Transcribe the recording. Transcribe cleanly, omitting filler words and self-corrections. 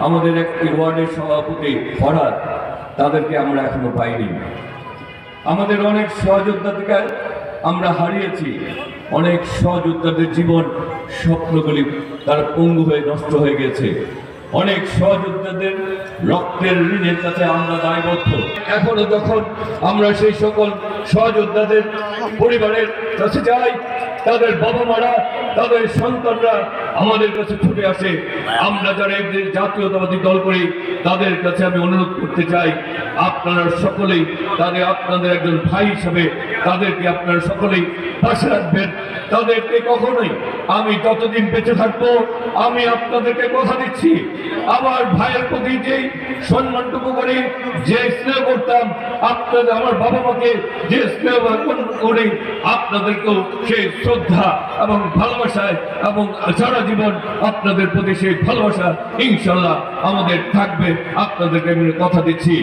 আমাদের একটি ওয়ার্ডের সভাপতি ফরহাদ, তাদেরকে আমরা এখনো পাইনি। আমাদের অনেক সহযোদ্ধাকে আমরা হারিয়েছি, অনেক সহযোদ্ধাদের জীবন স্বপ্নগুলি তার পঙ্গু হয়ে নষ্ট হয়ে গেছে। অনেক সহযোদ্ধাদের রক্তের ঋণের কাছে আমরা দায়বদ্ধ। এখনো যখন আমরা সেই সকল সহযোদ্ধাদের পরিবারের কাছে যাই, তাদের বাবা মারা, তাদের সন্তানরা আমাদের কাছে ছুটে আসে। আমরা যারা একদিন জাতীয়তাবাদী দল করি, তাদের কাছে আমি অনুরোধ করতে চাই, আপনারা সকলেই আপনাদের একজন ভাই হিসাবে তাদেরকে আপনারা সকলেই পাশে রাখবেন। তাদেরকে কখনোই, আমি যতদিন বেঁচে থাকবো, আমি আপনাদেরকে কথা দিচ্ছি, আমার ভাইয়ের প্রতি যেই সম্মানটুকু করি, যে স্নেহ করতাম, আপনাদের আমার বাবা মাকে যে স্নেহ করি, আপনাদেরকেও সেই শ্রদ্ধা এবং ভালোবাসায় এবং সারা জীবন আপনাদের প্রতি সেই ভালোবাসা ইনশাল্লাহ আমাদের থাকবে। আপনাদেরকে আমি কথা দিচ্ছি।